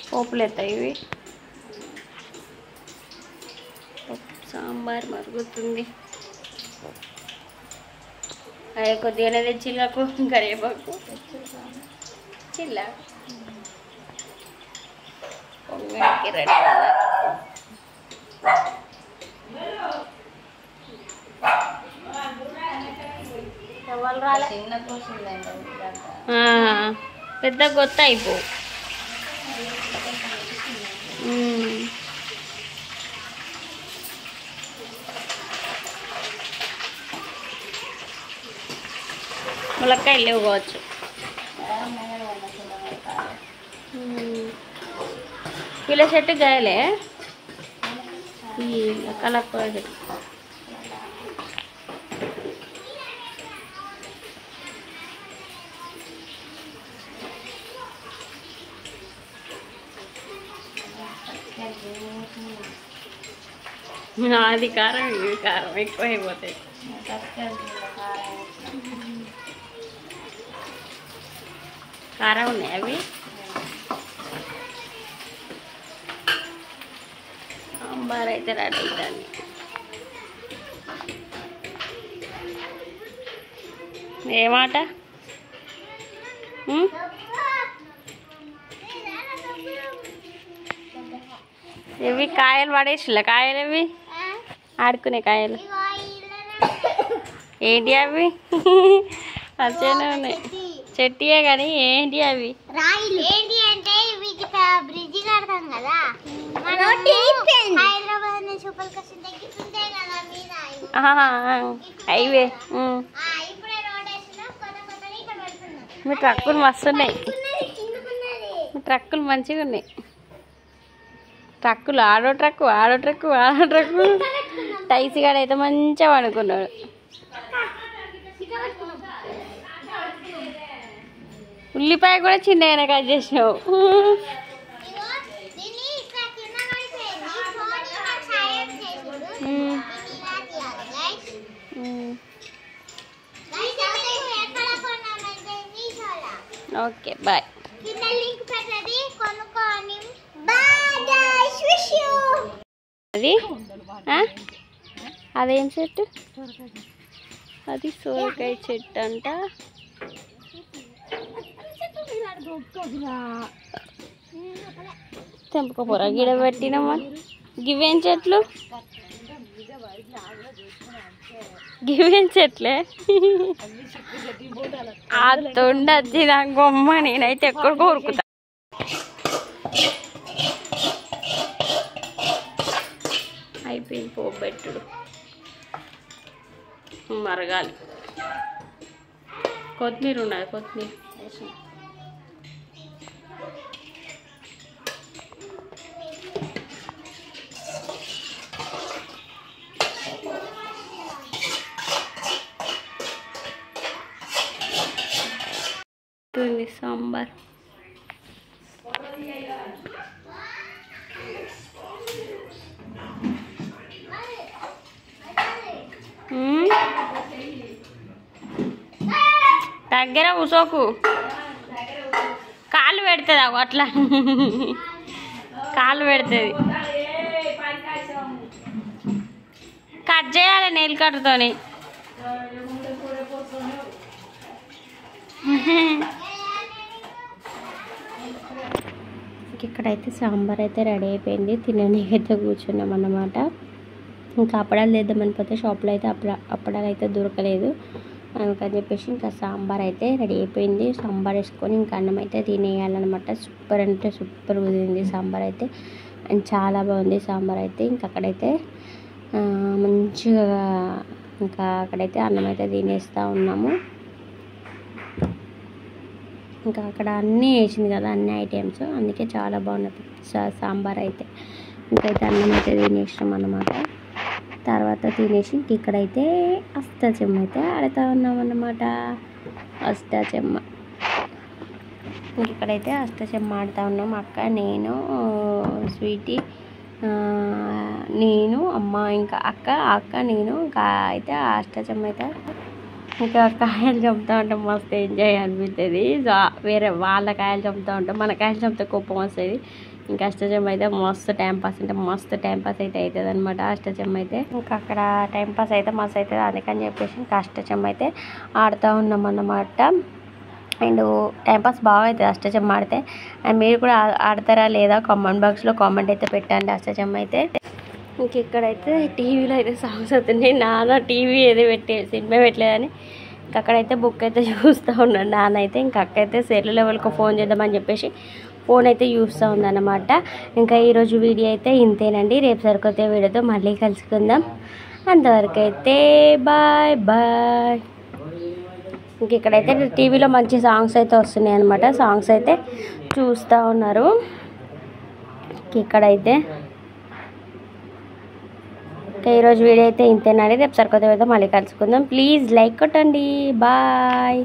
పోపులేతాయి ఇవి. సాంబార్ మరుగుతుంది. అదే కొద్దిగానే తెచ్చిల్లకు కరివేపాకు చిల్ల పొంగడికి రెడీ కదా. పెద్ద కొత్త అయిపో. ములక్కాయలు లేవు కావచ్చు. వీళ్ళ చెట్టు గాయలే కలప అది కారం ఇవి కారం ఎక్కువ అయిపోతాయి. కారం ఉన్నాయి అవి. సాంబార్ అయితే రెడీ అవుతుంది. ఏమాట ఇవి కాయలు పడేసిలే. కాయలు ఇవి ఆడుకునే కాయలు ఏంటి అవి? మంచిగానే ఉన్నాయి. చెట్టియే కానీ ఏంటి అవి? హైవే. మీ ట్రక్కులు మస్తు ఉన్నాయి. మీ ట్రక్కులు మంచిగా ఉన్నాయి. ట్రక్కులు ఆడో ట్రక్కు టైసీ గాడు అయితే మంచిగా పడుకున్నాడు. ఉల్లిపాయ కూడా చిన్నగా కట్ చేసినావు. Okay boy. అది అదేం చెట్టు? అది సోరకాయ చెట్టు అంట. తెంపుకోపోరా గిడ పెట్టినమ్మా. గివేం చెట్లు? గివేం చెట్లే? ఆ తొండ వచ్చి దాని బొమ్మ నేనైతే ఎక్కడ కోరుకుతా. అయిపోయింది పోపు పెట్టుడు. మరగాలి. కొత్తిమీర ఉన్నది. కొత్తిమీర సాంబార్. దగ్గర కూసోకు, కాళ్ళు పెడుతుంది. అవు అట్లా కాళ్ళు పెడుతుంది. కట్ చేయాలి నెయిల్ కట్టర్తోని. ఇక్కడైతే సాంబార్ అయితే రెడీ అయిపోయింది. తినడానికి అయితే కూర్చున్నాం అన్నమాట. ఇంకా అప్పడాలు తెద్దామని పోతే షాప్లో అయితే అప్పడాలు అయితే దొరకలేదు. అందుకని చెప్పేసి ఇంకా సాంబార్ అయితే రెడీ అయిపోయింది. సాంబార్ వేసుకొని ఇంకా అన్నం అయితే తినేయాలన్నమాట. సూపర్ అంటే సూపర్ కుదిరింది సాంబార్ అయితే. అండ్ చాలా బాగుంది సాంబార్ అయితే. ఇంకా అక్కడైతే మంచిగా ఇంకా అక్కడైతే అన్నం అయితే తినేస్తూ ఉన్నాము. ఇంకా అక్కడ అన్నీ వేసింది కదా, అన్ని ఐటమ్స్, అందుకే చాలా బాగున్నది సాంబార్ అయితే. ఇంకైతే అన్నం అయితే తినేసినాం అన్నమాట. తర్వాత తినేసి ఇక్కడైతే అష్టాచెమ్మ అయితే ఆడుతూ ఉన్నాం అన్నమాట. అష్టాచెమ్మ ఇక్కడైతే అష్టాచెమ్మ ఆడుతూ ఉన్నాం. అక్క, నేను, స్వీటీ, నేను, అమ్మ, ఇంకా అక్క నేను ఇంకా అయితే అష్టాచెమ్మ అయితే ఇంకా కాయలు చంపుతూ ఉంటాం. మస్తు ఎంజాయ్ అనిపిస్తుంది. వేరే వాళ్ళ కాయలు చంపుతూ ఉంటాం, మన కాయలు చంపితే కోపం వస్తుంది. ఇంకా అష్టచమ్మ అయితే మస్తు టైంపాస్ అంటే మస్తు టైంపాస్ అయితే అవుతుంది అనమాట అష్టచమ్మ అయితే. ఇంకా అక్కడ టైంపాస్ అయితే మస్తు అవుతుంది, అందుకని చెప్పేసి ఇంకా అష్టచమ్మ అయితే ఆడుతూ ఉన్నాం అన్నమాట. అండ్ టైంపాస్ బాగా అవుతుంది అష్టచమ్మ ఆడితే. అండ్ మీరు కూడా ఆడతారా లేదా కామెంట్ బాక్స్లో కామెంట్ అయితే పెట్టండి అష్టచమ్మ అయితే. ఇంక ఇక్కడైతే టీవీలో అయితే సాంగ్స్ అవుతున్నాయి. నాన్న టీవీ ఏదో సినిమా పెట్టలేదని ఇంక అక్కడైతే బుక్ అయితే చూస్తూ ఉన్నాడు నాన్న అయితే. ఇంక అక్క అయితే సెల్ లెవెల్కి ఫోన్ చేద్దామని చెప్పేసి ఫోన్ అయితే చూస్తూ ఉందన్నమాట. ఇంకా ఈరోజు వీడియో అయితే ఇంతేనండి. రేపు సరికొత్త వీడియోతో మళ్ళీ కలుసుకుందాం. అంతవరకు అయితే బాయ్ బాయ్. ఇంక ఇక్కడైతే టీవీలో మంచి సాంగ్స్ అయితే వస్తున్నాయి అనమాట. సాంగ్స్ అయితే చూస్తూ ఉన్నారు. ఇక్కడైతే ఈరోజు వీడియో అయితే ఇంతేనండి. రేపు సరికొత్త వీడియోతో మళ్ళీ కలుసుకుందాం. ప్లీజ్ లైక్ కొట్టండి. బాయ్.